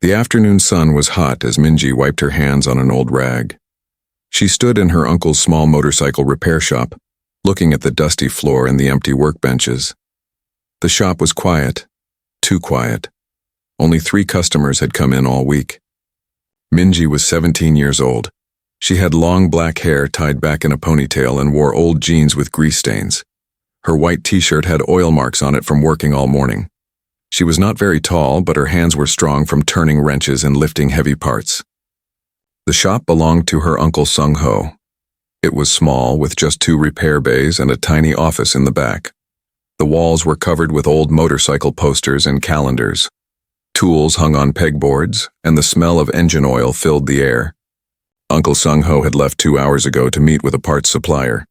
The afternoon sun was hot as Minji wiped her hands on an old rag. She stood in her uncle's small motorcycle repair shop, looking at the dusty floor and the empty workbenches. The shop was quiet, too quiet. Only 3 customers had come in all week. Minji was 17 years old. She had long black hair tied back in a ponytail and wore old jeans with grease stains. Her white t-shirt had oil marks on it from working all morning. She was not very tall, but her hands were strong from turning wrenches and lifting heavy parts. The shop belonged to her uncle Sung-ho. It was small, with just 2 repair bays and a tiny office in the back. The walls were covered with old motorcycle posters and calendars. Tools hung on pegboards, and the smell of engine oil filled the air. Uncle Sung-ho had left 2 hours ago to meet with a parts supplier.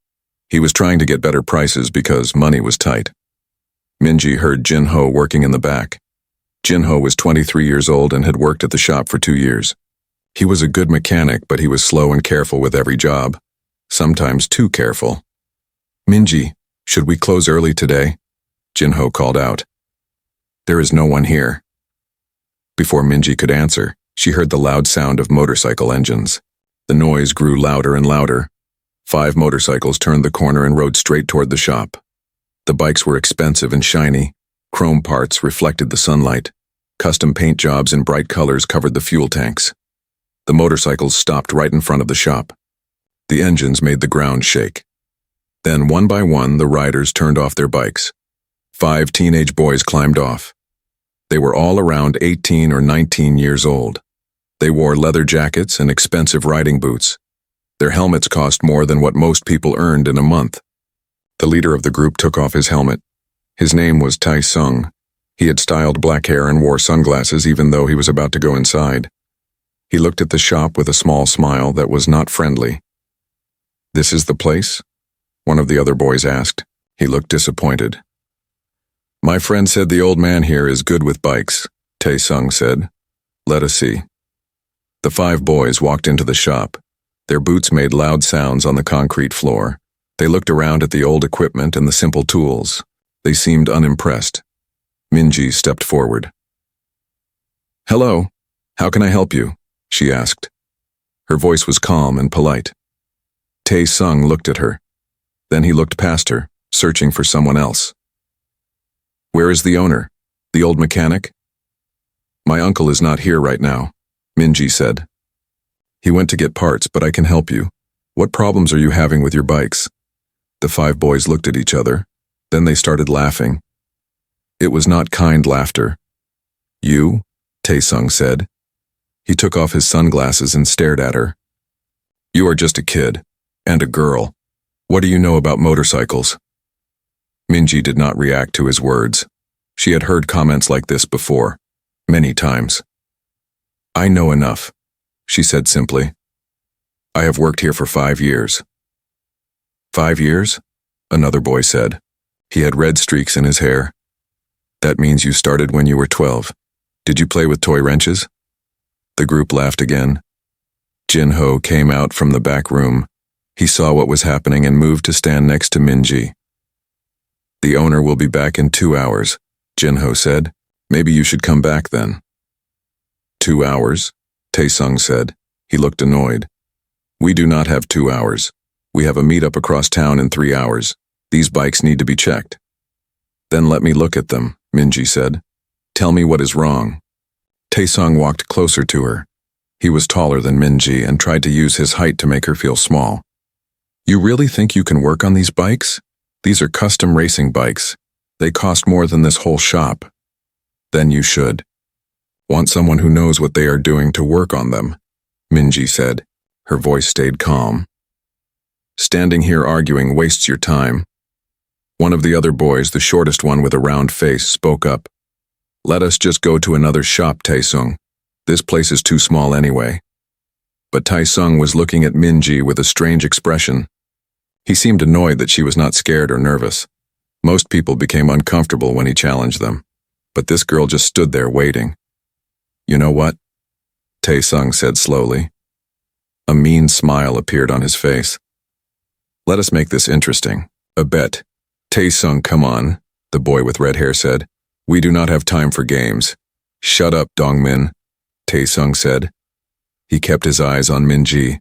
He was trying to get better prices because money was tight. Minji heard Jin-ho working in the back. Jin-ho was 23 years old and had worked at the shop for 2 years. He was a good mechanic, but he was slow and careful with every job. Sometimes too careful. "Minji, should we close early today?" Jin-ho called out. "There is no one here." Before Minji could answer, she heard the loud sound of motorcycle engines. The noise grew louder and louder. 5 motorcycles turned the corner and rode straight toward the shop. The bikes were expensive and shiny. Chrome parts reflected the sunlight. Custom paint jobs in bright colors covered the fuel tanks. The motorcycles stopped right in front of the shop. The engines made the ground shake. Then, one by one, the riders turned off their bikes. 5 teenage boys climbed off. They were all around 18 or 19 years old. They wore leather jackets and expensive riding boots. Their helmets cost more than what most people earned in a month. The leader of the group took off his helmet. His name was Tae-sung. He had styled black hair and wore sunglasses even though he was about to go inside. He looked at the shop with a small smile that was not friendly. "This is the place?" one of the other boys asked. He looked disappointed. "My friend said the old man here is good with bikes," Tae-sung said. "Let us see." The 5 boys walked into the shop. Their boots made loud sounds on the concrete floor. They looked around at the old equipment and the simple tools. They seemed unimpressed. Minji stepped forward. "Hello, how can I help you?" she asked. Her voice was calm and polite. Tae-sung looked at her. Then he looked past her, searching for someone else. "Where is the owner? The old mechanic?" "My uncle is not here right now," Minji said. "He went to get parts, but I can help you. What problems are you having with your bikes?" The 5 boys looked at each other. Then they started laughing. It was not kind laughter. "You?" Tae-sung said. He took off his sunglasses and stared at her. "You are just a kid. And a girl. What do you know about motorcycles?" Minji did not react to his words. She had heard comments like this before, many times. "I know enough," she said simply. "I have worked here for 5 years." 5 years? Another boy said. He had red streaks in his hair. "That means you started when you were 12. Did you play with toy wrenches?" The group laughed again. Jin-ho came out from the back room. He saw what was happening and moved to stand next to Minji. "The owner will be back in 2 hours, Jin-ho said. "Maybe you should come back then." 2 hours? Tae-sung said. He looked annoyed. "We do not have 2 hours. We have a meetup across town in 3 hours. These bikes need to be checked." "Then let me look at them," Minji said. "Tell me what is wrong." Tae-sung walked closer to her. He was taller than Minji and tried to use his height to make her feel small. "You really think you can work on these bikes? These are custom racing bikes. They cost more than this whole shop." "Then you should. Want someone who knows what they are doing to work on them," Minji said. Her voice stayed calm. "Standing here arguing wastes your time." One of the other boys, the shortest one with a round face, spoke up. "Let us just go to another shop, Tae-sung. This place is too small anyway." But Tae-sung was looking at Minji with a strange expression. He seemed annoyed that she was not scared or nervous. Most people became uncomfortable when he challenged them. But this girl just stood there waiting. "You know what?" Tae-sung said slowly. A mean smile appeared on his face. "Let us make this interesting. A bet." "Tae-sung, come on," the boy with red hair said. "We do not have time for games." "Shut up, Dongmin." Taesung said. He kept his eyes on Minji.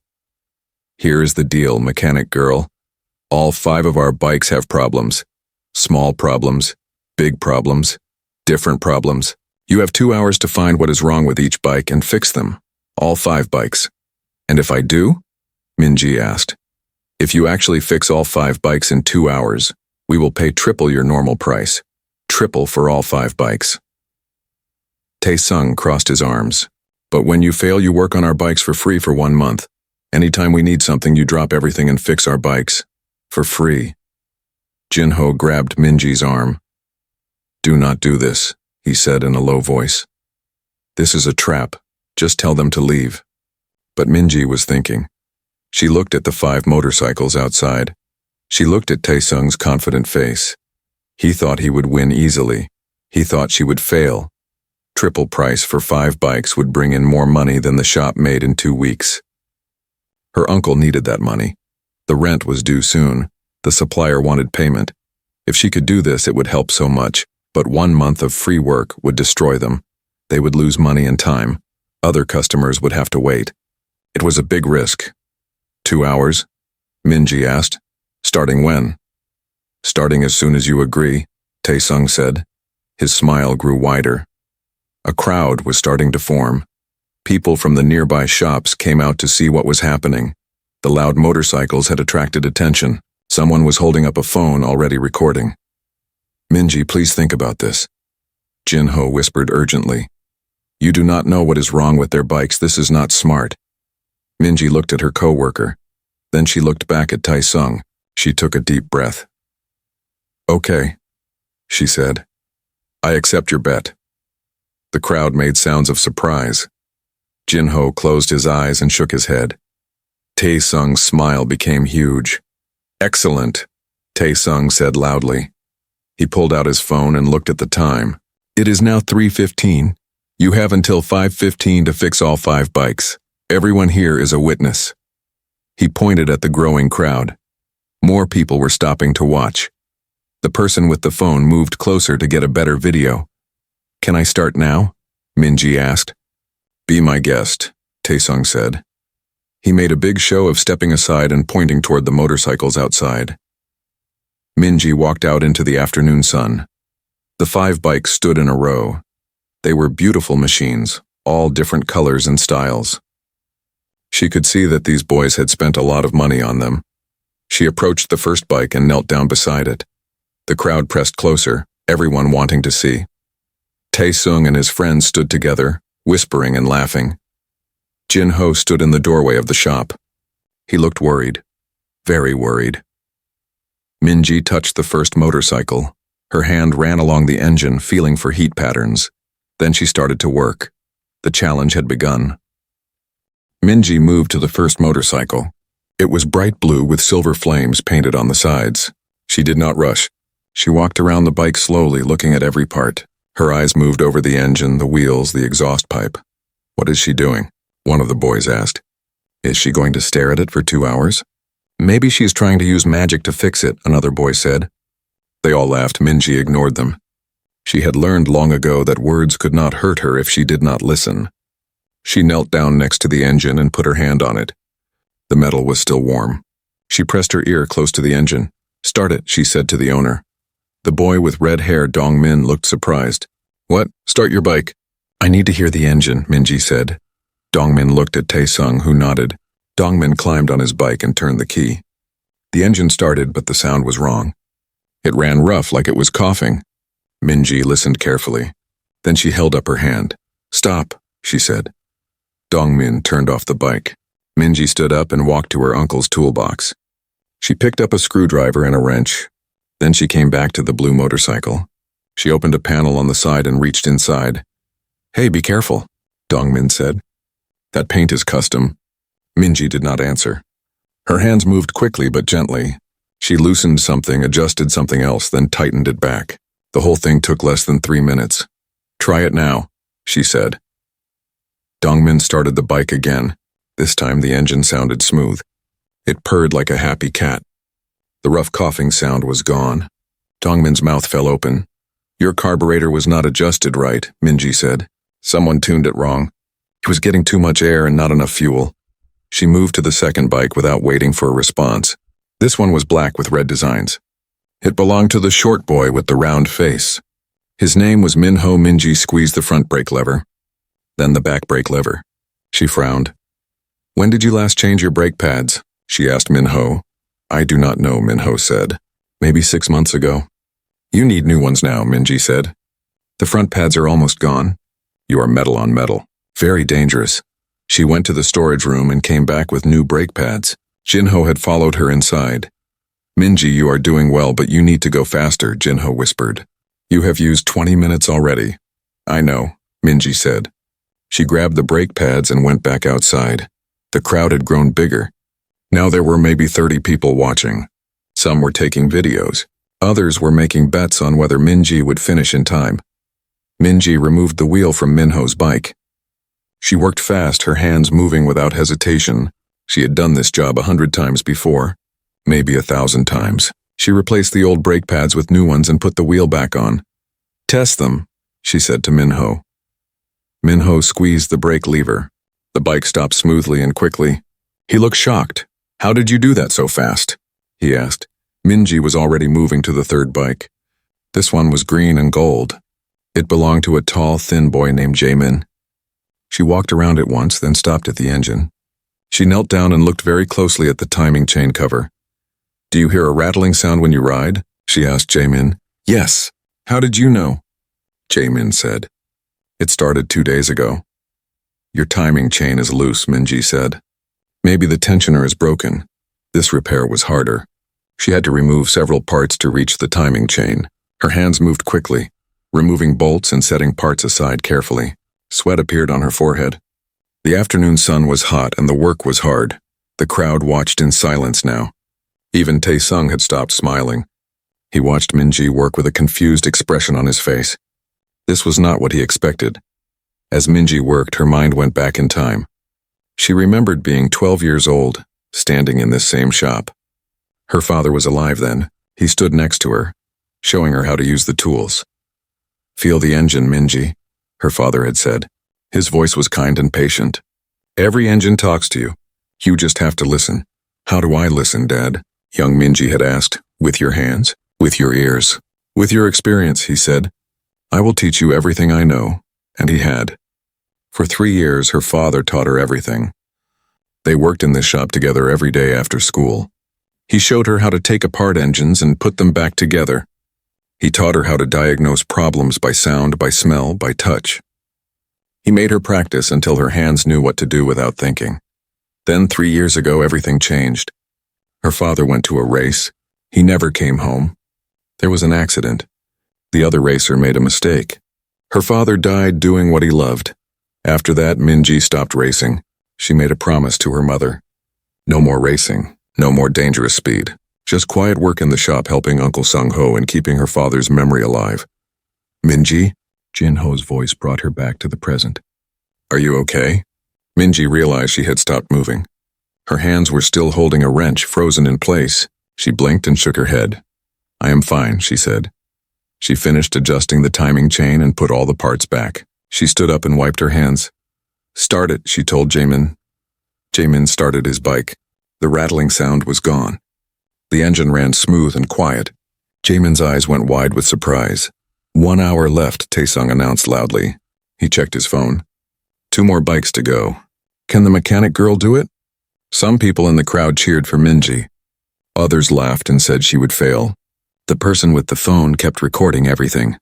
Here is the deal, mechanic girl. All 5 of our bikes have problems. Small problems, big problems, different problems. You have 2 hours to find what is wrong with each bike and fix them. All 5 bikes. And if I do? Minji asked. If you actually fix all 5 bikes in 2 hours, we will pay triple your normal price. Triple for all 5 bikes. Taesung crossed his arms. But when you fail, you work on our bikes for free for 1 month. Anytime we need something, you drop everything and fix our bikes. For free. Jinho grabbed Minji's arm. Do not do this, he said in a low voice. This is a trap. Just tell them to leave. But Minji was thinking. She looked at the 5 motorcycles outside. She looked at Taesung's confident face. He thought he would win easily. He thought she would fail. Triple price for 5 bikes would bring in more money than the shop made in 2 weeks. Her uncle needed that money. The rent was due soon. The supplier wanted payment. If she could do this, it would help so much, but 1 month of free work would destroy them. They would lose money and time. Other customers would have to wait. It was a big risk. 2 hours? Minji asked. Starting when? Starting as soon as you agree, Taesung said. His smile grew wider. A crowd was starting to form. People from the nearby shops came out to see what was happening. The loud motorcycles had attracted attention. Someone was holding up a phone already recording. Minji, please think about this. Jinho whispered urgently. You do not know what is wrong with their bikes. This is not smart. Minji looked at her co-worker. Then she looked back at Taesung. She took a deep breath. Okay, she said. I accept your bet. The crowd made sounds of surprise. Jinho closed his eyes and shook his head. Taesung's smile became huge. Excellent, Taesung said loudly. He pulled out his phone and looked at the time. It is now 3:15. You have until 5:15 to fix all 5 bikes. Everyone here is a witness. He pointed at the growing crowd. More people were stopping to watch. The person with the phone moved closer to get a better video. Can I start now? Minji asked. Be my guest, Taesung said. He made a big show of stepping aside and pointing toward the motorcycles outside. Minji walked out into the afternoon sun. The 5 bikes stood in a row. They were beautiful machines, all different colors and styles. She could see that these boys had spent a lot of money on them. She approached the first bike and knelt down beside it. The crowd pressed closer, everyone wanting to see. Taesung and his friends stood together, whispering and laughing. Jinho stood in the doorway of the shop. He looked worried, very worried. Minji touched the first motorcycle. Her hand ran along the engine, feeling for heat patterns. Then she started to work. The challenge had begun. Minji moved to the first motorcycle. It was bright blue with silver flames painted on the sides. She did not rush. She walked around the bike slowly, looking at every part. Her eyes moved over the engine, the wheels, the exhaust pipe. What is she doing? One of the boys asked. Is she going to stare at it for 2 hours? Maybe she's trying to use magic to fix it, another boy said. They all laughed. Minji ignored them. She had learned long ago that words could not hurt her if she did not listen. She knelt down next to the engine and put her hand on it. The metal was still warm. She pressed her ear close to the engine. Start it, she said to the owner. The boy with red hair, Dongmin, looked surprised. What? Start your bike. I need to hear the engine, Minji said. Dongmin looked at Taesung, who nodded. Dongmin climbed on his bike and turned the key. The engine started, but the sound was wrong. It ran rough, like it was coughing. Minji listened carefully. Then she held up her hand. Stop, she said. Dongmin turned off the bike. Minji stood up and walked to her uncle's toolbox. She picked up a screwdriver and a wrench. Then she came back to the blue motorcycle. She opened a panel on the side and reached inside. Hey, be careful, Dongmin said. That paint is custom. Minji did not answer. Her hands moved quickly but gently. She loosened something, adjusted something else, then tightened it back. The whole thing took less than 3 minutes. Try it now, she said. Dongmin started the bike again. This time the engine sounded smooth. It purred like a happy cat. The rough coughing sound was gone. Dongmin's mouth fell open. Your carburetor was not adjusted right, Minji said. Someone tuned it wrong. It was getting too much air and not enough fuel. She moved to the second bike without waiting for a response. This one was black with red designs. It belonged to the short boy with the round face. His name was Minho. Minji squeezed the front brake lever, then the back brake lever. She frowned. "When did you last change your brake pads?" she asked Minho. "I do not know," Minho said. "Maybe 6 months ago." "You need new ones now," Minji said. "The front pads are almost gone." "You are metal on metal. Very dangerous." She went to the storage room and came back with new brake pads. Jinho had followed her inside. "Minji, you are doing well, but you need to go faster," Jinho whispered. "You have used 20 minutes already." "I know," Minji said. She grabbed the brake pads and went back outside. The crowd had grown bigger. Now there were maybe 30 people watching. Some were taking videos. Others were making bets on whether Minji would finish in time. Minji removed the wheel from Minho's bike. She worked fast, her hands moving without hesitation. She had done this job 100 times before, maybe 1,000 times. She replaced the old brake pads with new ones and put the wheel back on. "Test them," she said to Minho. Minho squeezed the brake lever. The bike stopped smoothly and quickly. He looked shocked. "How did you do that so fast?" he asked. Minji was already moving to the third bike. This one was green and gold. It belonged to a tall, thin boy named Jamin. She walked around it once, then stopped at the engine. She knelt down and looked very closely at the timing chain cover. "Do you hear a rattling sound when you ride?" she asked Jamin. "Yes." "How did you know?" Jamin said. "It started 2 days ago." "Your timing chain is loose," Minji said. "Maybe the tensioner is broken." This repair was harder. She had to remove several parts to reach the timing chain. Her hands moved quickly, removing bolts and setting parts aside carefully. Sweat appeared on her forehead. The afternoon sun was hot and the work was hard. The crowd watched in silence now. Even Tae-sung had stopped smiling. He watched Minji work with a confused expression on his face. This was not what he expected. As Minji worked, her mind went back in time. She remembered being 12 years old, standing in this same shop. Her father was alive then. He stood next to her, showing her how to use the tools. "Feel the engine, Minji," her father had said. His voice was kind and patient. "Every engine talks to you. You just have to listen." "How do I listen, Dad?" young Minji had asked. "With your hands?" "With your ears." "With your experience," he said. "I will teach you everything I know." And he had. For 3 years, her father taught her everything. They worked in this shop together every day after school. He showed her how to take apart engines and put them back together. He taught her how to diagnose problems by sound, by smell, by touch. He made her practice until her hands knew what to do without thinking. Then 3 years ago, everything changed. Her father went to a race. He never came home. There was an accident. The other racer made a mistake. Her father died doing what he loved. After that, Minji stopped racing. She made a promise to her mother. No more racing, no more dangerous speed. Just quiet work in the shop helping Uncle Sung-ho and keeping her father's memory alive. "Minji?" Jin-ho's voice brought her back to the present. "Are you okay?" Minji realized she had stopped moving. Her hands were still holding a wrench, frozen in place. She blinked and shook her head. "I am fine," she said. She finished adjusting the timing chain and put all the parts back. She stood up and wiped her hands. "Start it," she told Jamin. Jamin started his bike. The rattling sound was gone. The engine ran smooth and quiet. Jamin's eyes went wide with surprise. 1 hour left, Tae-sung announced loudly. He checked his phone. 2 more bikes to go. Can the mechanic girl do it? Some people in the crowd cheered for Minji. Others laughed and said she would fail. The person with the phone kept recording everything.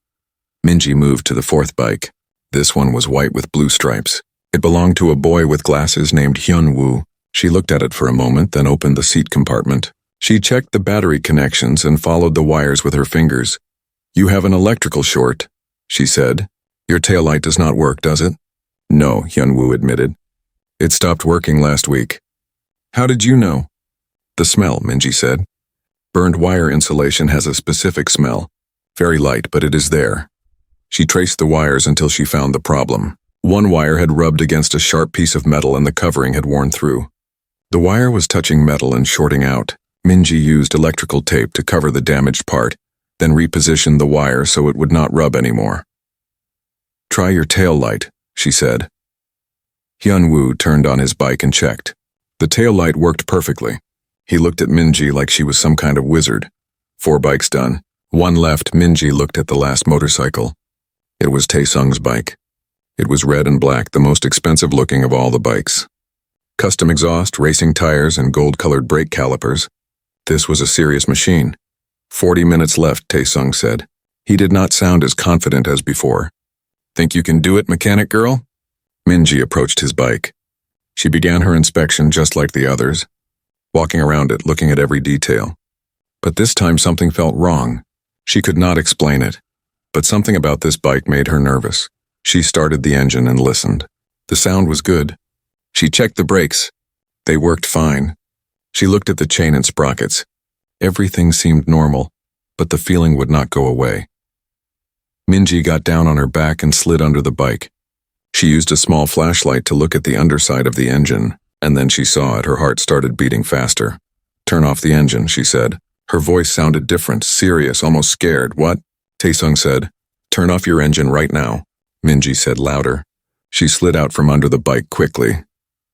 Minji moved to the 4th bike. This one was white with blue stripes. It belonged to a boy with glasses named Hyun-woo. She looked at it for a moment, then opened the seat compartment. She checked the battery connections and followed the wires with her fingers. "You have an electrical short," she said. "Your taillight does not work, does it?" "No," Hyun-woo admitted. "It stopped working last week." "How did you know?" "The smell," Minji said. "Burned wire insulation has a specific smell. Very light, but it is there." She traced the wires until she found the problem. One wire had rubbed against a sharp piece of metal and the covering had worn through. The wire was touching metal and shorting out. Minji used electrical tape to cover the damaged part, then repositioned the wire so it would not rub anymore. "Try your tail light," she said. Hyun-woo turned on his bike and checked. The tail light worked perfectly. He looked at Minji like she was some kind of wizard. 4 bikes done. 1 left. Minji looked at the last motorcycle. It was Taesung's bike. It was red and black, the most expensive looking of all the bikes. Custom exhaust, racing tires, and gold-colored brake calipers. This was a serious machine. 40 minutes left, Taesung said. He did not sound as confident as before. Think you can do it, mechanic girl? Minji approached his bike. She began her inspection just like the others, walking around it, looking at every detail. But this time something felt wrong. She could not explain it, but something about this bike made her nervous. She started the engine and listened. The sound was good. She checked the brakes. They worked fine. She looked at the chain and sprockets. Everything seemed normal, but the feeling would not go away. Minji got down on her back and slid under the bike. She used a small flashlight to look at the underside of the engine, and then she saw it. Her heart started beating faster. Turn off the engine, she said. Her voice sounded different, serious, almost scared. What? Taesung said. Turn off your engine right now, Minji said louder. She slid out from under the bike quickly.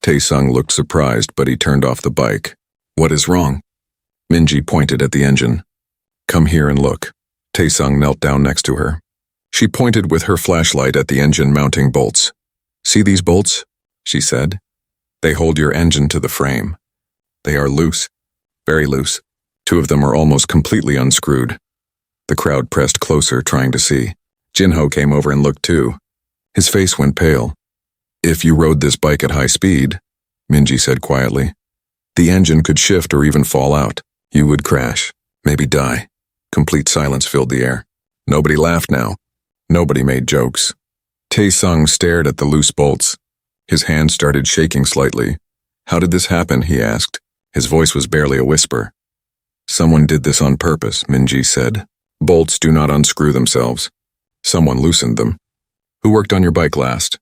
Taesung looked surprised, but he turned off the bike. What is wrong? Minji pointed at the engine. Come here and look. Taesung knelt down next to her. She pointed with her flashlight at the engine mounting bolts. See these bolts? She said. They hold your engine to the frame. They are loose, very loose. 2 of them are almost completely unscrewed. The crowd pressed closer, trying to see. Jinho came over and looked too. His face went pale. If you rode this bike at high speed, Minji said quietly, the engine could shift or even fall out. You would crash, maybe die. Complete silence filled the air. Nobody laughed now. Nobody made jokes. Taesung stared at the loose bolts. His hand started shaking slightly. How did this happen, he asked. His voice was barely a whisper. Someone did this on purpose, Minji said. Bolts do not unscrew themselves. Someone loosened them. Who worked on your bike last?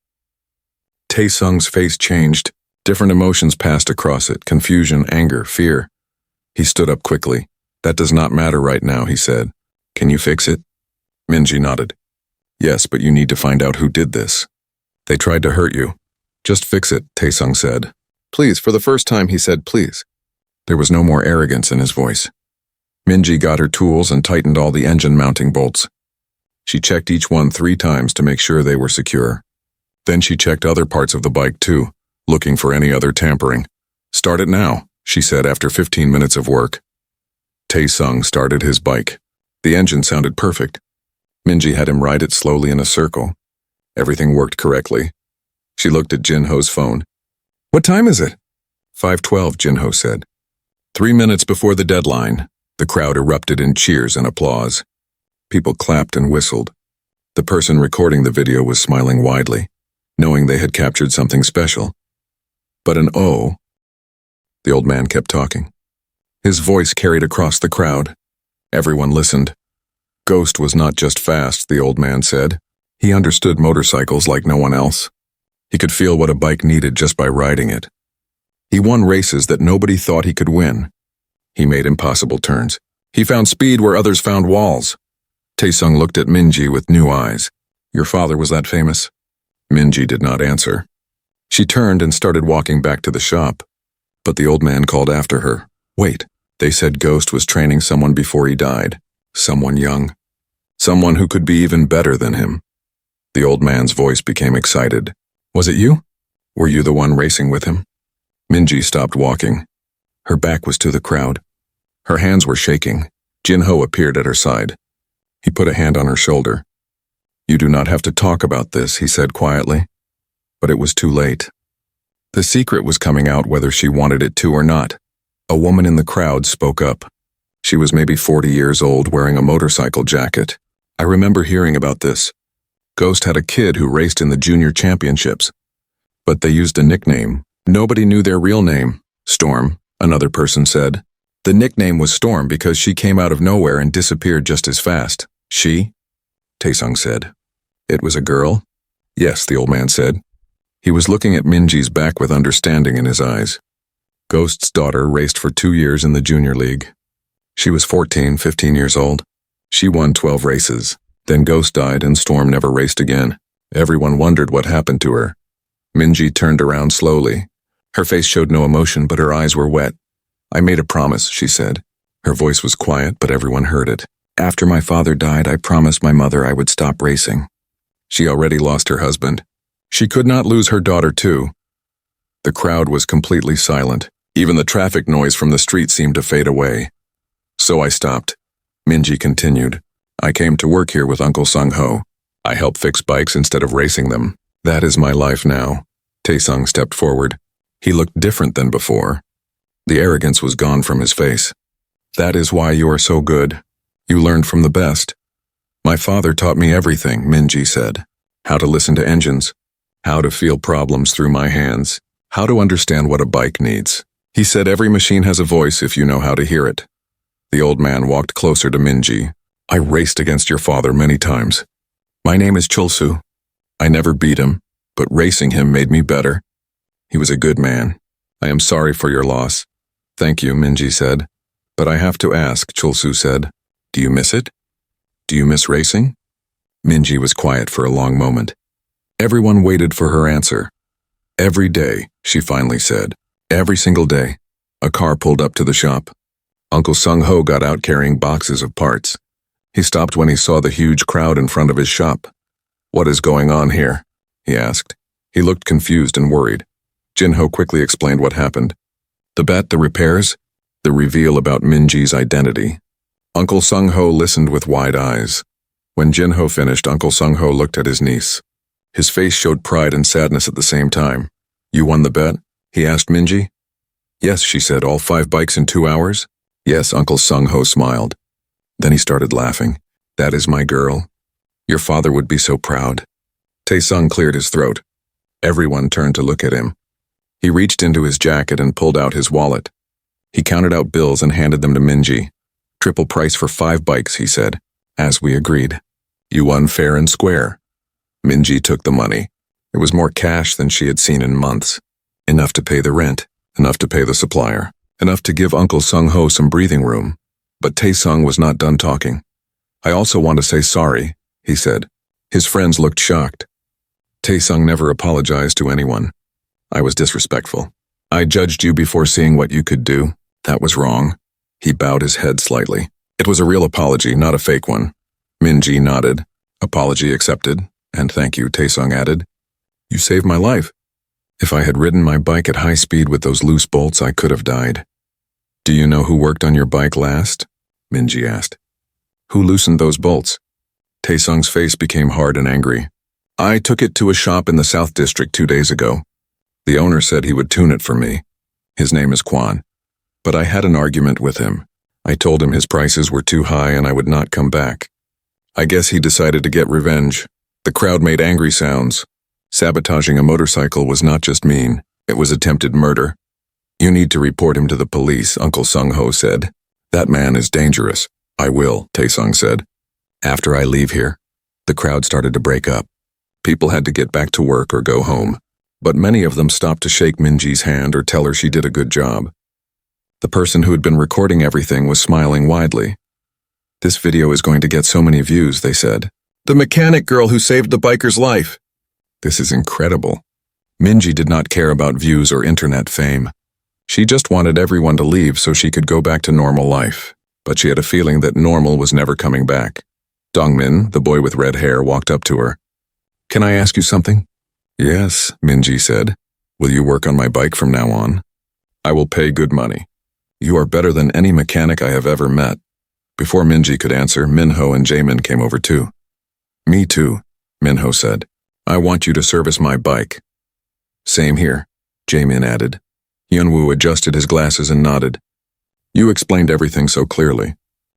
Taesung's face changed. Different emotions passed across it, confusion, anger, fear. He stood up quickly. That does not matter right now, he said. Can you fix it? Minji nodded. Yes, but you need to find out who did this. They tried to hurt you. Just fix it, Taesung said. Please, for the first time he said please. There was no more arrogance in his voice. Minji got her tools and tightened all the engine mounting bolts. She checked each one 3 times to make sure they were secure. Then she checked other parts of the bike too, looking for any other tampering. Start it now, she said after 15 minutes of work. Taesung started his bike. The engine sounded perfect. Minji had him ride it slowly in a circle. Everything worked correctly. She looked at Jinho's phone. What time is it? 5:12, Jinho said. 3 minutes before the deadline. The crowd erupted in cheers and applause. People clapped and whistled. The person recording the video was smiling widely, knowing they had captured something special. But the old man kept talking. His voice carried across the crowd. Everyone listened. Ghost was not just fast, the old man said. He understood motorcycles like no one else. He could feel what a bike needed just by riding it. He won races that nobody thought he could win. He made impossible turns. He found speed where others found walls. Taesung looked at Minji with new eyes. Your father was that famous? Minji did not answer. She turned and started walking back to the shop. But the old man called after her. Wait, they said Ghost was training someone before he died. Someone young. Someone who could be even better than him. The old man's voice became excited. Was it you? Were you the one racing with him? Minji stopped walking. Her back was to the crowd. Her hands were shaking. Jinho appeared at her side. He put a hand on her shoulder. You do not have to talk about this, he said quietly. But it was too late. The secret was coming out whether she wanted it to or not. A woman in the crowd spoke up. She was maybe 40 years old, wearing a motorcycle jacket. I remember hearing about this. Ghost had a kid who raced in the junior championships. But they used a nickname. Nobody knew their real name. Storm, another person said. The nickname was Storm because she came out of nowhere and disappeared just as fast. She? Taesung said. It was a girl? Yes, the old man said. He was looking at Minji's back with understanding in his eyes. Ghost's daughter raced for 2 years in the junior league. She was 15 years old. She won 12 races. Then Ghost died and Storm never raced again. Everyone wondered what happened to her. Minji turned around slowly. Her face showed no emotion, but her eyes were wet. I made a promise, she said. Her voice was quiet, but everyone heard it. After my father died, I promised my mother I would stop racing. She already lost her husband. She could not lose her daughter, too. The crowd was completely silent. Even the traffic noise from the street seemed to fade away. So I stopped. Minji continued. I came to work here with Uncle Sung-ho. I help fix bikes instead of racing them. That is my life now. Taesung stepped forward. He looked different than before. The arrogance was gone from his face. That is why you are so good. You learned from the best. My father taught me everything, Minji said. How to listen to engines. How to feel problems through my hands. How to understand what a bike needs. He said every machine has a voice if you know how to hear it. The old man walked closer to Minji. I raced against your father many times. My name is Chulsu. I never beat him, but racing him made me better. He was a good man. I am sorry for your loss. Thank you, Minji said. But I have to ask, Chulsu said. Do you miss it? Do you miss racing? Minji was quiet for a long moment. Everyone waited for her answer. Every day, she finally said. Every single day. A car pulled up to the shop. Uncle Sung-ho got out carrying boxes of parts. He stopped when he saw the huge crowd in front of his shop. What is going on here? He asked. He looked confused and worried. Jin-ho quickly explained what happened. The bet, the repairs, the reveal about Minji's identity. Uncle Sung-ho listened with wide eyes. When Jin-ho finished, Uncle Sung-ho looked at his niece. His face showed pride and sadness at the same time. You won the bet? He asked Minji. Yes, she said, all 5 bikes in 2 hours? Yes, Uncle Sung-ho smiled. Then he started laughing. That is my girl. Your father would be so proud. Taesung cleared his throat. Everyone turned to look at him. He reached into his jacket and pulled out his wallet. He counted out bills and handed them to Minji. Triple price for 5 bikes, he said, as we agreed. You won fair and square. Minji took the money. It was more cash than she had seen in months. Enough to pay the rent, enough to pay the supplier, enough to give Uncle Sung-ho some breathing room. But Taesung was not done talking. I also want to say sorry, he said. His friends looked shocked. Taesung never apologized to anyone. I was disrespectful. I judged you before seeing what you could do. That was wrong. He bowed his head slightly. It was a real apology, not a fake one. Minji nodded. Apology accepted. And thank you, Taesung added. You saved my life. If I had ridden my bike at high speed with those loose bolts, I could have died. Do you know who worked on your bike last? Minji asked. Who loosened those bolts? Taesung's face became hard and angry. I took it to a shop in the South District 2 days ago. The owner said he would tune it for me. His name is Kwan. But I had an argument with him. I told him his prices were too high and I would not come back. I guess he decided to get revenge. The crowd made angry sounds. Sabotaging a motorcycle was not just mean, it was attempted murder. You need to report him to the police, Uncle Sung-ho said. That man is dangerous. I will, Taesung said. After I leave here, the crowd started to break up. People had to get back to work or go home, but many of them stopped to shake Minji's hand or tell her she did a good job. The person who had been recording everything was smiling widely. This video is going to get so many views, they said. The mechanic girl who saved the biker's life. This is incredible. Minji did not care about views or internet fame. She just wanted everyone to leave so she could go back to normal life. But she had a feeling that normal was never coming back. Dongmin, the boy with red hair, walked up to her. Can I ask you something? Yes, Minji said. Will you work on my bike from now on? I will pay good money. You are better than any mechanic I have ever met. Before Minji could answer, Minho and Jaemin came over too. Me too, Minho said. I want you to service my bike. Same here, Jaemin added. Hyunwoo adjusted his glasses and nodded. You explained everything so clearly.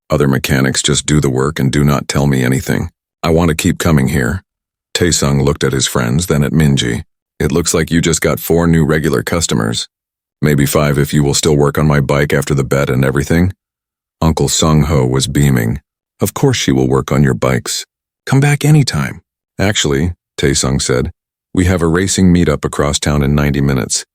Other mechanics just do the work and do not tell me anything. I want to keep coming here. Taesung looked at his friends, then at Minji. It looks like you just got 4 new regular customers. Maybe 5 if you will still work on my bike after the bet and everything. Uncle Sung-ho was beaming. Of course she will work on your bikes. Come back anytime. Actually, Taesung said, we have a racing meetup across town in 90 minutes.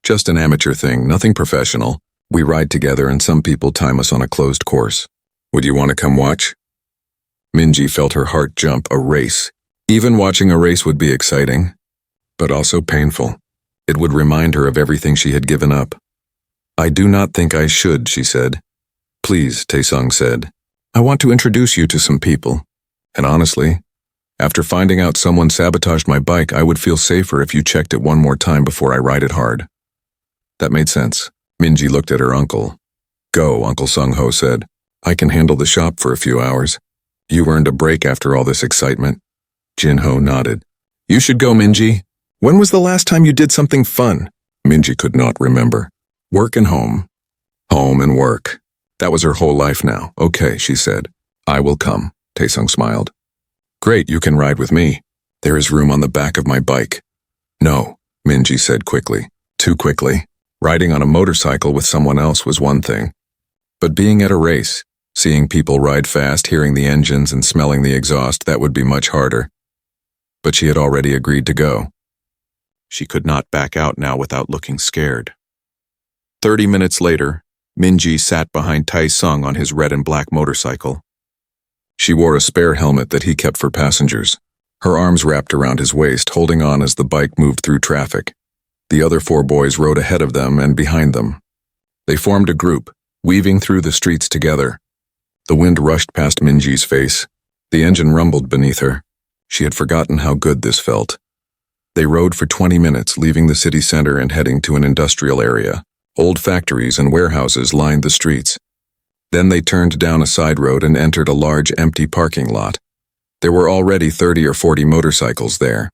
Just an amateur thing, nothing professional. We ride together and some people time us on a closed course. Would you want to come watch? Minji felt her heart jump. A race. Even watching a race would be exciting. but also painful. It would remind her of everything she had given up. I do not think I should, she said. Please, Taesung said. I want to introduce you to some people. And honestly, after finding out someone sabotaged my bike, I would feel safer if you checked it one more time before I ride it hard. That made sense. Minji looked at her uncle. Go, Uncle Sung-ho said. I can handle the shop for a few hours. You earned a break after all this excitement. Jin-ho nodded. You should go, Minji. When was the last time you did something fun? Minji could not remember. Work and home. Home and work. That was her whole life now. Okay, she said. I will come. Taesung smiled. Great, you can ride with me. There is room on the back of my bike. No, Minji said quickly. Too quickly. Riding on a motorcycle with someone else was one thing. But being at a race, seeing people ride fast, hearing the engines and smelling the exhaust, that would be much harder. But she had already agreed to go. She could not back out now without looking scared. 30 minutes later, Minji sat behind Taesung on his red and black motorcycle. She wore a spare helmet that he kept for passengers, her arms wrapped around his waist, holding on as the bike moved through traffic. The other 4 boys rode ahead of them and behind them. They formed a group, weaving through the streets together. The wind rushed past Minji's face. The engine rumbled beneath her. She had forgotten how good this felt. They rode for 20 minutes, leaving the city center and heading to an industrial area. Old factories and warehouses lined the streets. Then they turned down a side road and entered a large empty parking lot. There were already 30 or 40 motorcycles there.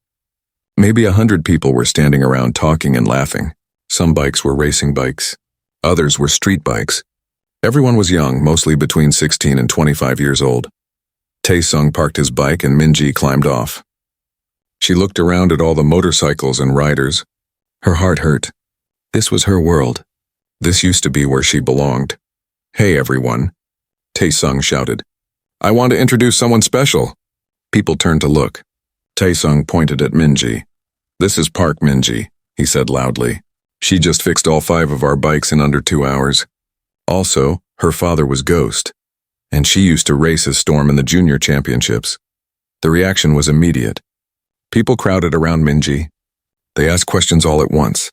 Maybe 100 people were standing around talking and laughing. Some bikes were racing bikes. Others were street bikes. Everyone was young, mostly between 16 and 25 years old. Taesung parked his bike and Minji climbed off. She looked around at all the motorcycles and riders. Her heart hurt. This was her world. This used to be where she belonged. Hey everyone, Taesung shouted. I want to introduce someone special. People turned to look. Taesung pointed at Minji. This is Park Minji, he said loudly. She just fixed all 5 of our bikes in under 2 hours. Also, her father was Ghost, and she used to race as Storm in the junior championships. The reaction was immediate. People crowded around Minji. They asked questions all at once.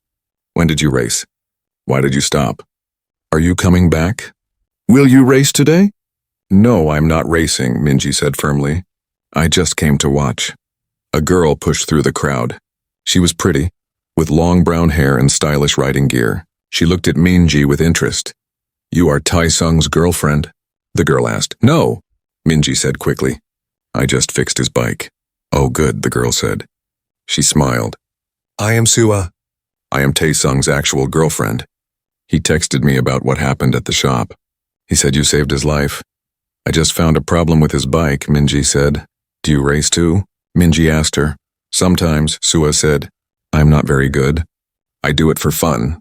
When did you race? Why did you stop? Are you coming back? Will you race today? No, I'm not racing, Minji said firmly. I just came to watch. A girl pushed through the crowd. She was pretty, with long brown hair and stylish riding gear. She looked at Minji with interest. You are Taesung's girlfriend? The girl asked. No, Minji said quickly. I just fixed his bike. Oh good, the girl said. She smiled. I am Sua. I am Taesung's actual girlfriend. He texted me about what happened at the shop. He said you saved his life. I just found a problem with his bike, Minji said. Do you race too? Minji asked her. Sometimes, Sua said. I'm not very good. I do it for fun.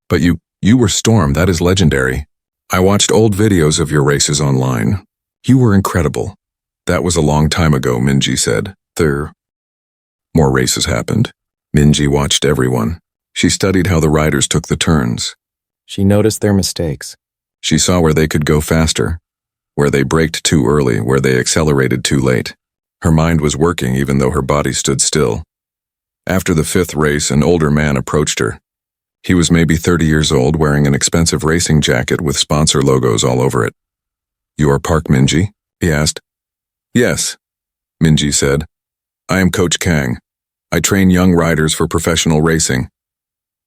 But you were Storm, that is legendary. I watched old videos of your races online. You were incredible. That was a long time ago, Minji said. More races happened. Minji watched everyone. She studied how the riders took the turns. She noticed their mistakes. She saw where they could go faster, where they braked too early, where they accelerated too late. Her mind was working even though her body stood still. After the 5th race, an older man approached her. He was maybe 30 years old, wearing an expensive racing jacket with sponsor logos all over it. You are Park Minji? He asked. Yes, Minji said. I am Coach Kang. I train young riders for professional racing.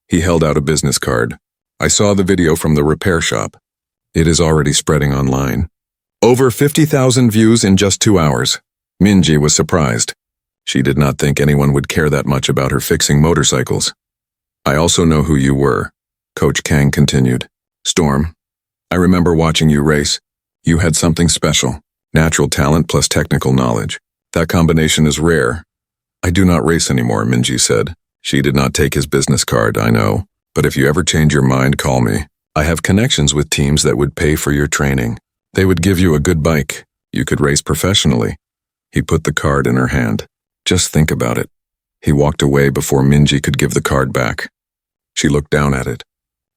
He held out a business card. I saw the video from the repair shop. It is already spreading online. Over 50,000 views in just 2 hours. Minji was surprised. She did not think anyone would care that much about her fixing motorcycles. I also know who you were, Coach Kang continued. Storm, I remember watching you race. You had something special. Natural talent plus technical knowledge. That combination is rare. I do not race anymore, Minji said. She did not take his business card, I know. But if you ever change your mind, call me. I have connections with teams that would pay for your training. They would give you a good bike. You could race professionally. He put the card in her hand. Just think about it. He walked away before Minji could give the card back. She looked down at it.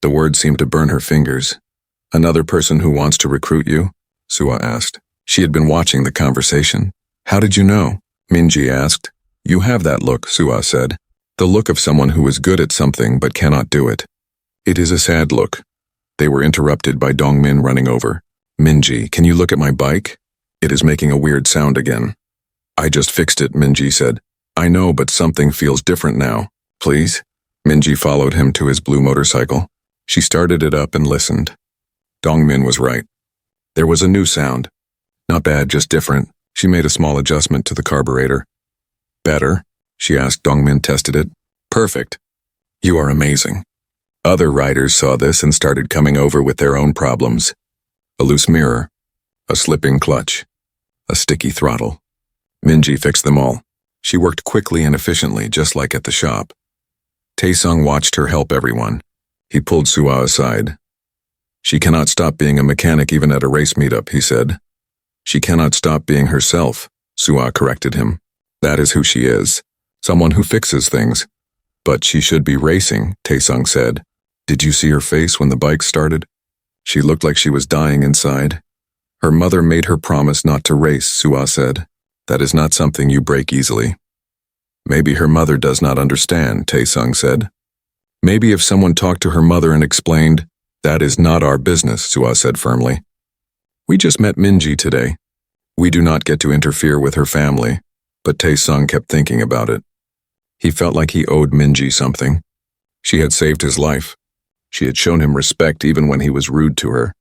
The words seemed to burn her fingers. Another person who wants to recruit you? Sua asked. She had been watching the conversation. How did you know? Minji asked. You have that look, Sua said. The look of someone who is good at something but cannot do it. It is a sad look. They were interrupted by Dongmin running over. Minji, can you look at my bike? It is making a weird sound again. I just fixed it, Minji said. I know, but something feels different now. Please? Minji followed him to his blue motorcycle. She started it up and listened. Dongmin was right. There was a new sound. Not bad, just different. She made a small adjustment to the carburetor. Better? She asked. Dongmin tested it. Perfect. You are amazing. Other riders saw this and started coming over with their own problems. A loose mirror, a slipping clutch, a sticky throttle. Minji fixed them all. She worked quickly and efficiently, just like at the shop. Taesung watched her help everyone. He pulled Suah aside. She cannot stop being a mechanic even at a race meetup, he said. She cannot stop being herself, Suah corrected him. That is who she is, someone who fixes things. But she should be racing, Taesung said. Did you see her face when the bike started? She looked like she was dying inside. Her mother made her promise not to race, Suah said. That is not something you break easily. Maybe her mother does not understand, Taesung said. Maybe if someone talked to her mother and explained, that is not our business, Suah said firmly. We just met Minji today. We do not get to interfere with her family, but Taesung kept thinking about it. He felt like he owed Minji something. She had saved his life. She had shown him respect even when he was rude to her.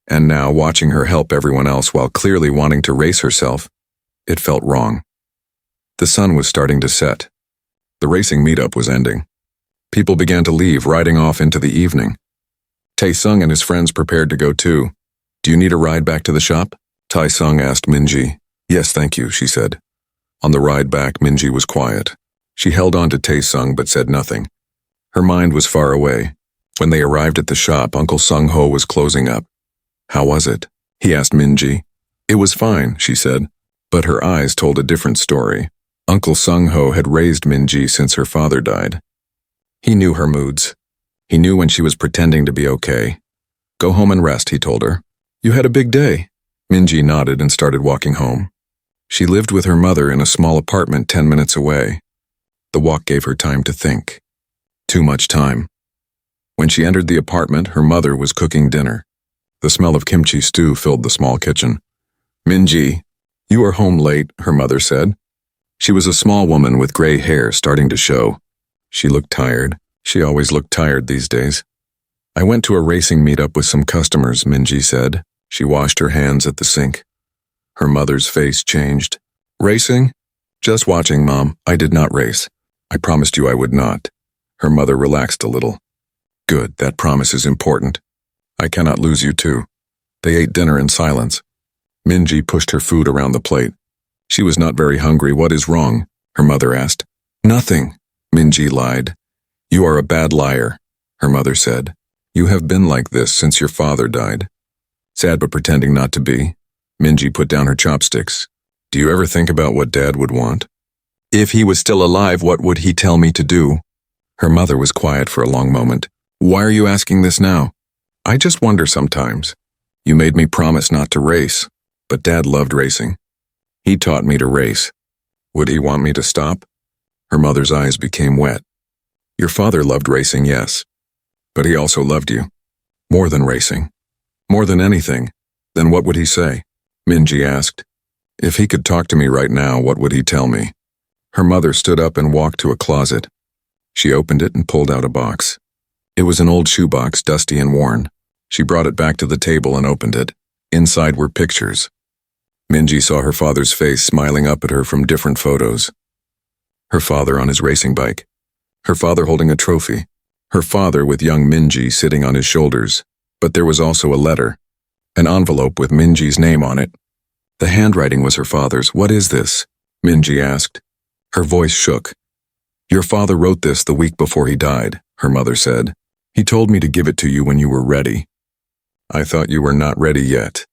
And now, watching her help everyone else while clearly wanting to race herself, it felt wrong. The sun was starting to set. The racing meetup was ending. People began to leave, riding off into the evening. Taesung and his friends prepared to go too. Do you need a ride back to the shop? Taesung asked Minji. Yes, thank you, she said. On the ride back, Minji was quiet. She held on to Taesung but said nothing. Her mind was far away. When they arrived at the shop, Uncle Sung-ho was closing up. How was it? He asked Minji. It was fine, she said. But her eyes told a different story. Uncle Sung-ho had raised Minji since her father died. He knew her moods. He knew when she was pretending to be okay. Go home and rest, he told her. You had a big day. Minji nodded and started walking home. She lived with her mother in a small apartment 10 minutes away. The walk gave her time to think. Too much time. When she entered the apartment, her mother was cooking dinner. The smell of kimchi stew filled the small kitchen. Minji, you are home late, her mother said. She was a small woman with gray hair starting to show. She looked tired. She always looked tired these days. I went to a racing meetup with some customers, Minji said. She washed her hands at the sink. Her mother's face changed. Racing? Just watching, Mom. I did not race. I promised you I would not. Her mother relaxed a little. Good, that promise is important. I cannot lose you too. They ate dinner in silence. Minji pushed her food around the plate. She was not very hungry. What is wrong? Her mother asked. Nothing, Minji lied. You are a bad liar, her mother said. You have been like this since your father died. Sad but pretending not to be. Minji put down her chopsticks. Do you ever think about what Dad would want? If he was still alive, what would he tell me to do? Her mother was quiet for a long moment. Why are you asking this now? I just wonder sometimes. You made me promise not to race, but Dad loved racing. He taught me to race. Would he want me to stop? Her mother's eyes became wet. Your father loved racing, yes. But he also loved you. More than racing. More than anything. Then what would he say? Minji asked. If he could talk to me right now, what would he tell me? Her mother stood up and walked to a closet. She opened it and pulled out a box. It was an old shoebox, dusty and worn. She brought it back to the table and opened it. Inside were pictures. Minji saw her father's face smiling up at her from different photos. Her father on his racing bike. Her father holding a trophy. Her father with young Minji sitting on his shoulders. But there was also a letter. An envelope with Minji's name on it. The handwriting was her father's. What is this? Minji asked. Her voice shook. Your father wrote this the week before he died, her mother said. He told me to give it to you when you were ready. I thought you were not ready yet.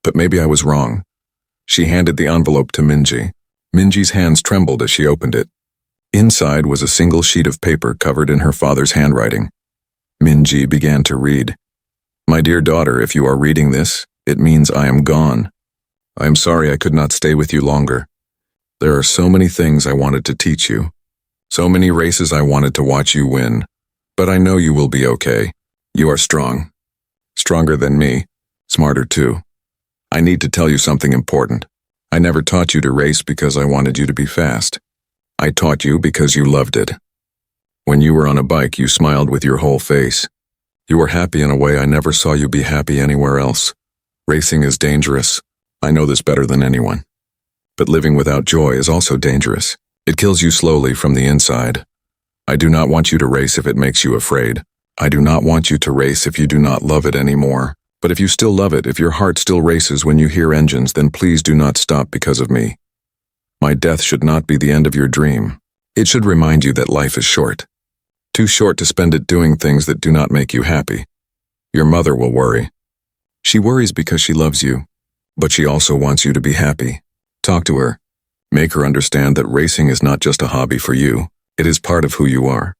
But maybe I was wrong. She handed the envelope to Minji. Minji's hands trembled as she opened it. Inside was a single sheet of paper covered in her father's handwriting. Minji began to read. My dear daughter, if you are reading this, it means I am gone. I am sorry I could not stay with you longer. There are so many things I wanted to teach you. So many races I wanted to watch you win. But I know you will be okay. You are strong. Stronger than me. Smarter too. I need to tell you something important. I never taught you to race because I wanted you to be fast. I taught you because you loved it. When you were on a bike, you smiled with your whole face. You were happy in a way I never saw you be happy anywhere else. Racing is dangerous. I know this better than anyone. But living without joy is also dangerous. It kills you slowly from the inside. I do not want you to race if it makes you afraid. I do not want you to race if you do not love it anymore. But if you still love it, if your heart still races when you hear engines, then please do not stop because of me. My death should not be the end of your dream. It should remind you that life is short. Too short to spend it doing things that do not make you happy. Your mother will worry. She worries because she loves you, but she also wants you to be happy. Talk to her. Make her understand that racing is not just a hobby for you. It is part of who you are.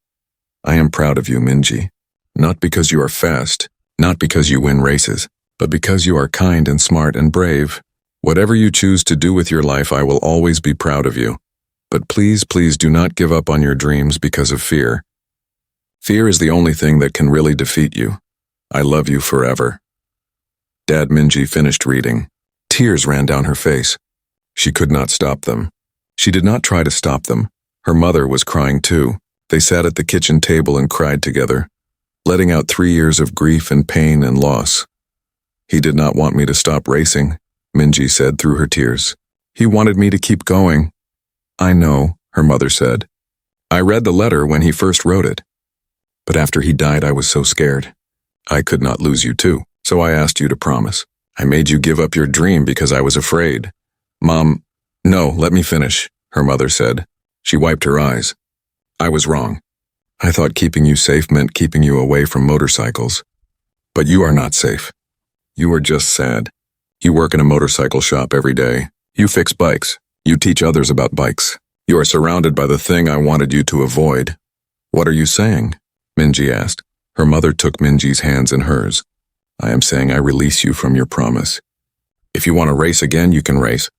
I am proud of you, Minji. Not because you are fast, not because you win races, but because you are kind and smart and brave. Whatever you choose to do with your life, I will always be proud of you. But please, please do not give up on your dreams because of fear. Fear is the only thing that can really defeat you. I love you forever. Dad Minji finished reading. Tears ran down her face. She could not stop them. She did not try to stop them. Her mother was crying too. They sat at the kitchen table and cried together, letting out 3 years of grief and pain and loss. He did not want me to stop racing, Minji said through her tears. He wanted me to keep going. I know, her mother said. I read the letter when he first wrote it. But after he died, I was so scared. I could not lose you too, so I asked you to promise. I made you give up your dream because I was afraid. Mom, no, let me finish, her mother said. She wiped her eyes. I was wrong. I thought keeping you safe meant keeping you away from motorcycles. But you are not safe. You are just sad. You work in a motorcycle shop every day. You fix bikes. You teach others about bikes. You are surrounded by the thing I wanted you to avoid. What are you saying? Minji asked. Her mother took Minji's hands in hers. I am saying I release you from your promise. If you want to race again, you can race.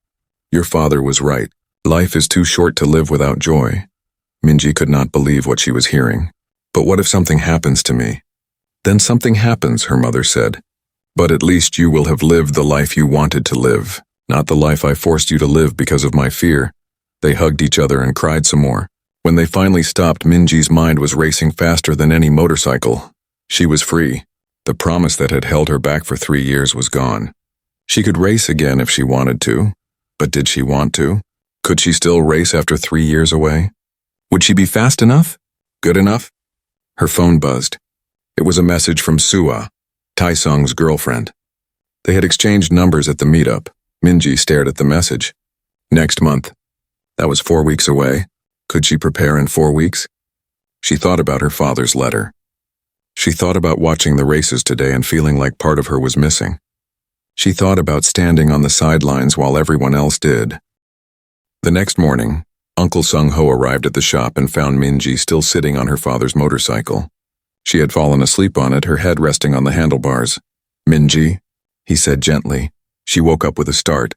Your father was right. Life is too short to live without joy. Minji could not believe what she was hearing. But what if something happens to me? Then something happens, her mother said. But at least you will have lived the life you wanted to live, not the life I forced you to live because of my fear. They hugged each other and cried some more. When they finally stopped, Minji's mind was racing faster than any motorcycle. She was free. The promise that had held her back for 3 years was gone. She could race again if she wanted to. But did she want to? Could she still race after 3 years away? Would she be fast enough? Good enough? Her phone buzzed. It was a message from Sua, Taesung's girlfriend. They had exchanged numbers at the meetup. Minji stared at the message. Next month. That was 4 weeks away. Could she prepare in 4 weeks? She thought about her father's letter. She thought about watching the races today and feeling like part of her was missing. She thought about standing on the sidelines while everyone else did. The next morning, Uncle Sung-ho arrived at the shop and found Minji still sitting on her father's motorcycle. She had fallen asleep on it, her head resting on the handlebars. Minji, he said gently. She woke up with a start.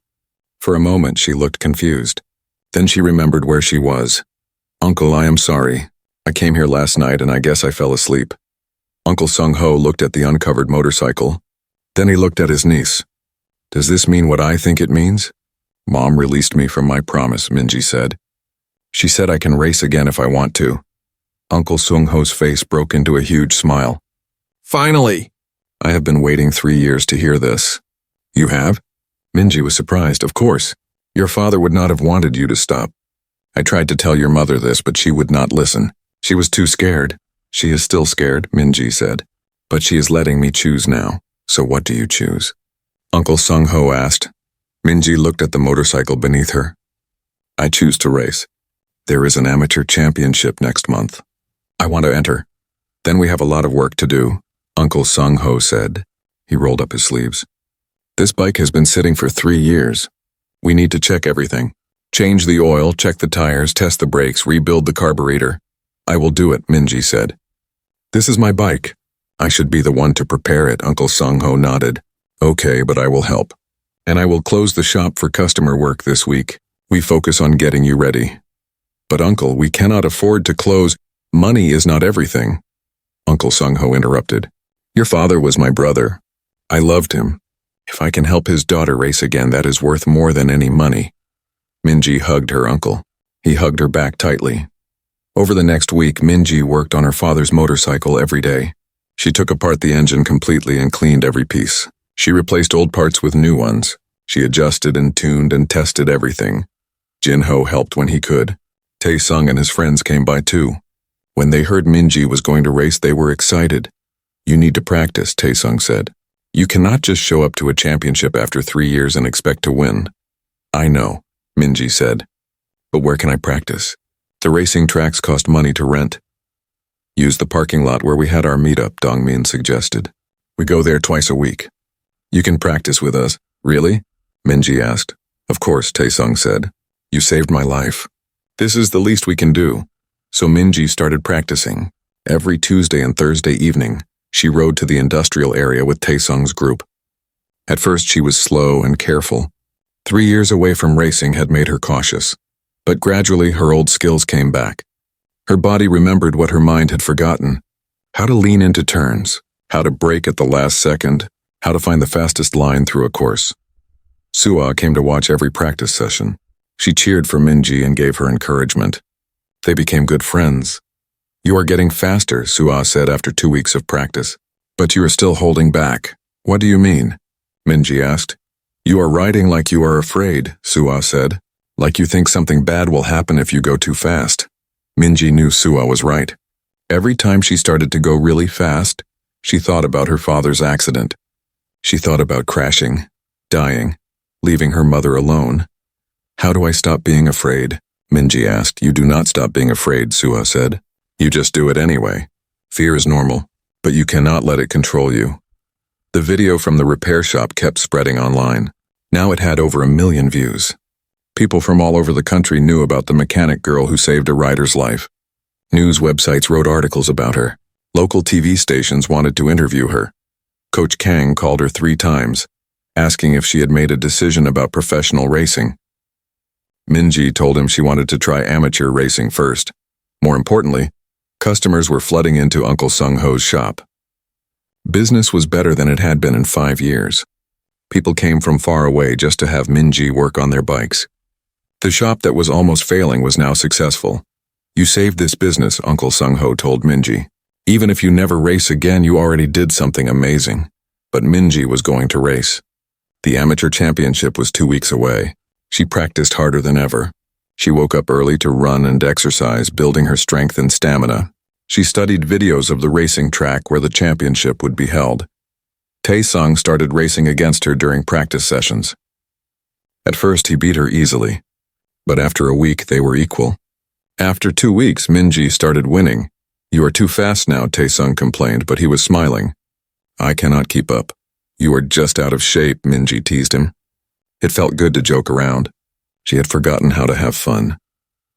For a moment, she looked confused. Then she remembered where she was. Uncle, I am sorry. I came here last night and I guess I fell asleep. Uncle Sung-ho looked at the uncovered motorcycle. Then he looked at his niece. Does this mean what I think it means? Mom released me from my promise, Minji said. She said I can race again if I want to. Uncle Sung-ho's face broke into a huge smile. Finally! I have been waiting 3 years to hear this. You have? Minji was surprised. Of course. Your father would not have wanted you to stop. I tried to tell your mother this, but she would not listen. She was too scared. She is still scared, Minji said. But she is letting me choose now. So what do you choose? Uncle Sung-ho asked. Minji looked at the motorcycle beneath her. I choose to race. There is an amateur championship next month. I want to enter. Then we have a lot of work to do, Uncle Sung-ho said. He rolled up his sleeves. This bike has been sitting for 3 years. We need to check everything. Change the oil, check the tires, test the brakes, rebuild the carburetor. I will do it, Minji said. This is my bike. I should be the one to prepare it, Uncle Sung-ho nodded. Okay, but I will help. And I will close the shop for customer work this week. We focus on getting you ready. But uncle, we cannot afford to close. Money is not everything. Uncle Sung-ho interrupted. Your father was my brother. I loved him. If I can help his daughter race again, that is worth more than any money. Minji hugged her uncle. He hugged her back tightly. Over the next week, Minji worked on her father's motorcycle every day. She took apart the engine completely and cleaned every piece. She replaced old parts with new ones. She adjusted and tuned and tested everything. Jin-ho helped when he could. Tae-sung and his friends came by too. When they heard Minji was going to race, they were excited. You need to practice, Tae-sung said. You cannot just show up to a championship after 3 years and expect to win. I know, Minji said. But where can I practice? The racing tracks cost money to rent. Use the parking lot where we had our meetup, Dongmin suggested. We go there twice a week. You can practice with us. Really? Minji asked. Of course, Tae-sung said. You saved my life. This is the least we can do. So Minji started practicing. Every Tuesday and Thursday evening, she rode to the industrial area with Tae-sung's group. At first she was slow and careful. 3 years away from racing had made her cautious. But gradually her old skills came back. Her body remembered what her mind had forgotten. How to lean into turns, how to brake at the last second, how to find the fastest line through a course. Sua came to watch every practice session. She cheered for Minji and gave her encouragement. They became good friends. You are getting faster, Sua said after 2 weeks of practice. But you are still holding back. What do you mean? Minji asked. You are riding like you are afraid, Sua said. Like you think something bad will happen if you go too fast. Minji knew Sua was right. Every time she started to go really fast, she thought about her father's accident. She thought about crashing, dying, leaving her mother alone. How do I stop being afraid? Minji asked. You do not stop being afraid, Sua said. You just do it anyway. Fear is normal, but you cannot let it control you. The video from the repair shop kept spreading online. Now it had over 1 million views. People from all over the country knew about the mechanic girl who saved a rider's life. News websites wrote articles about her. Local TV stations wanted to interview her. Coach Kang called her 3 times, asking if she had made a decision about professional racing. Minji told him she wanted to try amateur racing first. More importantly, customers were flooding into Uncle Sung-ho's shop. Business was better than it had been in 5 years. People came from far away just to have Minji work on their bikes. The shop that was almost failing was now successful. You saved this business, Uncle Sung-ho told Minji. Even if you never race again, you already did something amazing. But Minji was going to race. The amateur championship was 2 weeks away. She practiced harder than ever. She woke up early to run and exercise, building her strength and stamina. She studied videos of the racing track where the championship would be held. Tae-sung started racing against her during practice sessions. At first, he beat her easily. But after a week, they were equal. After 2 weeks, Minji started winning. You are too fast now, Tae-sung complained, but he was smiling. I cannot keep up. You are just out of shape, Minji teased him. It felt good to joke around. She had forgotten how to have fun.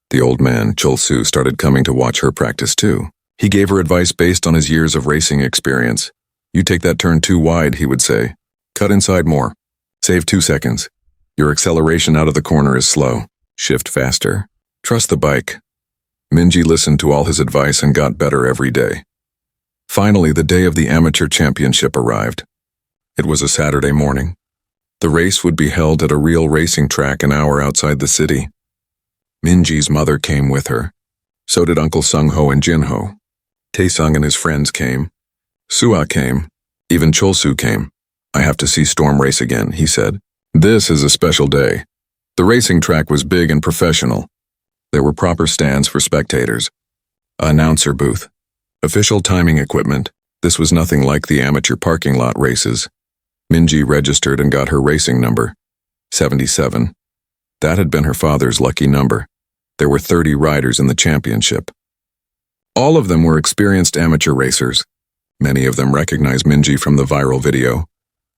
The old man, Chol-soo, started coming to watch her practice too. He gave her advice based on his years of racing experience. You take that turn too wide, he would say. Cut inside more. Save 2 seconds. Your acceleration out of the corner is slow. Shift faster. Trust the bike. Minji listened to all his advice and got better every day. Finally, the day of the amateur championship arrived. It was a Saturday morning. The race would be held at a real racing track an hour outside the city. Minji's mother came with her. So did Uncle Sung-ho and Jin-ho. Tae-sung and his friends came. Sua came. Even Chol-soo came. I have to see Storm race again, he said. This is a special day. The racing track was big and professional. There were proper stands for spectators. An announcer booth. Official timing equipment. This was nothing like the amateur parking lot races. Minji registered and got her racing number, 77. That had been her father's lucky number. There were 30 riders in the championship. All of them were experienced amateur racers. Many of them recognized Minji from the viral video.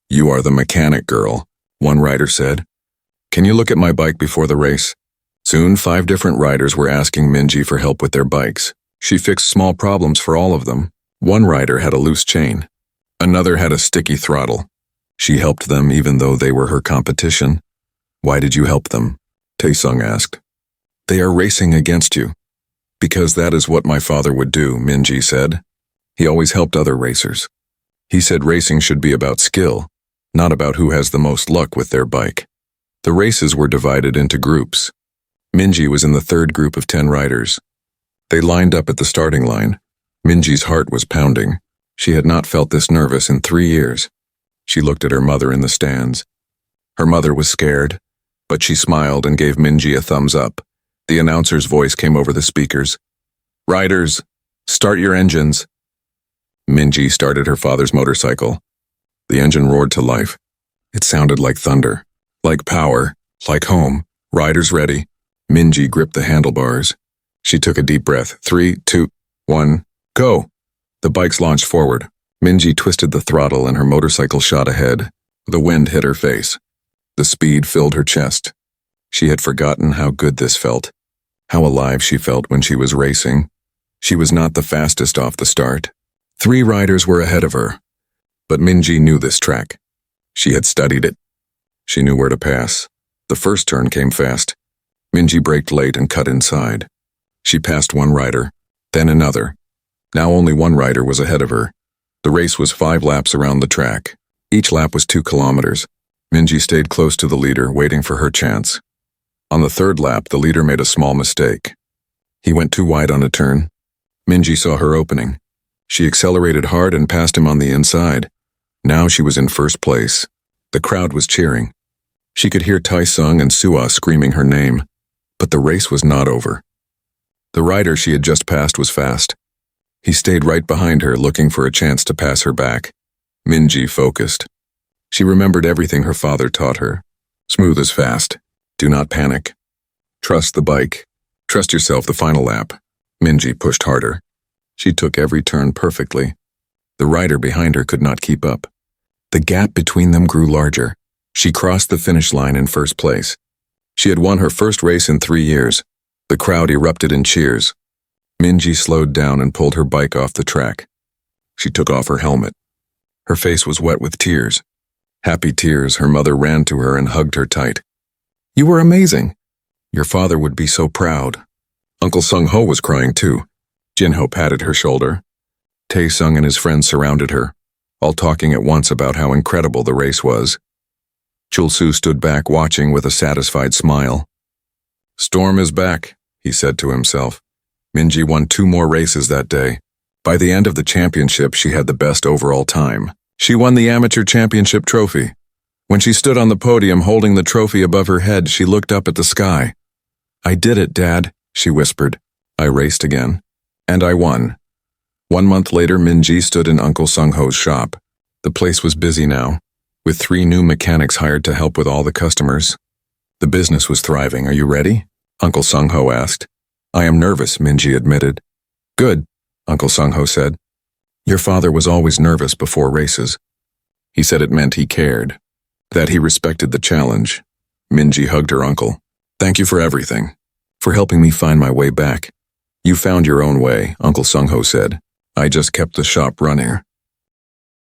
You are the mechanic girl, one rider said. Can you look at my bike before the race? Soon 5 different riders were asking Minji for help with their bikes. She fixed small problems for all of them. One rider had a loose chain. Another had a sticky throttle. She helped them even though they were her competition. Why did you help them? Tae-sung asked. They are racing against you. Because that is what my father would do, Minji said. He always helped other racers. He said racing should be about skill, not about who has the most luck with their bike. The races were divided into groups. Minji was in the third group of 10 riders. They lined up at the starting line. Minji's heart was pounding. She had not felt this nervous in 3 years. She looked at her mother in the stands. Her mother was scared, but she smiled and gave Minji a thumbs up. The announcer's voice came over the speakers. "Riders, start your engines." Minji started her father's motorcycle. The engine roared to life. It sounded like thunder, like power, like home. Riders ready. Minji gripped the handlebars. She took a deep breath. 3, 2, 1, go! The bikes launched forward. Minji twisted the throttle and her motorcycle shot ahead. The wind hit her face. The speed filled her chest. She had forgotten how good this felt, how alive she felt when she was racing. She was not the fastest off the start. 3 riders were ahead of her. But Minji knew this track. She had studied it. She knew where to pass. The first turn came fast. Minji braked late and cut inside. She passed one rider, then another. Now only one rider was ahead of her. The race was 5 laps around the track. Each lap was 2 kilometers. Minji stayed close to the leader, waiting for her chance. On the 3rd lap, the leader made a small mistake. He went too wide on a turn. Minji saw her opening. She accelerated hard and passed him on the inside. Now she was in first place. The crowd was cheering. She could hear Tai-sung and Sua screaming her name. But the race was not over. The rider she had just passed was fast. He stayed right behind her, looking for a chance to pass her back. Minji focused. She remembered everything her father taught her. Smooth as fast. Do not panic. Trust the bike. Trust yourself the final lap. Minji pushed harder. She took every turn perfectly. The rider behind her could not keep up. The gap between them grew larger. She crossed the finish line in first place. She had won her first race in 3 years. The crowd erupted in cheers. Minji slowed down and pulled her bike off the track. She took off her helmet. Her face was wet with tears. Happy tears, her mother ran to her and hugged her tight. "You were amazing. Your father would be so proud." Uncle Sung-ho was crying too. Jin-ho patted her shoulder. Tae-sung and his friends surrounded her, all talking at once about how incredible the race was. Chul-soo stood back watching with a satisfied smile. "Storm is back," he said to himself. Minji won 2 more races that day. By the end of the championship, she had the best overall time. She won the amateur championship trophy. When she stood on the podium holding the trophy above her head, she looked up at the sky. "I did it, Dad," she whispered. "I raced again. And I won." 1 month later, Minji stood in Uncle Sung-ho's shop. The place was busy now, with 3 new mechanics hired to help with all the customers. The business was thriving. "Are you ready?" Uncle Sung-ho asked. "I am nervous," Minji admitted. "Good," Uncle Sung-ho said. "Your father was always nervous before races." He said it meant he cared, that he respected the challenge. Minji hugged her uncle. "Thank you for everything, for helping me find my way back." "You found your own way," Uncle Sung-ho said. "I just kept the shop running."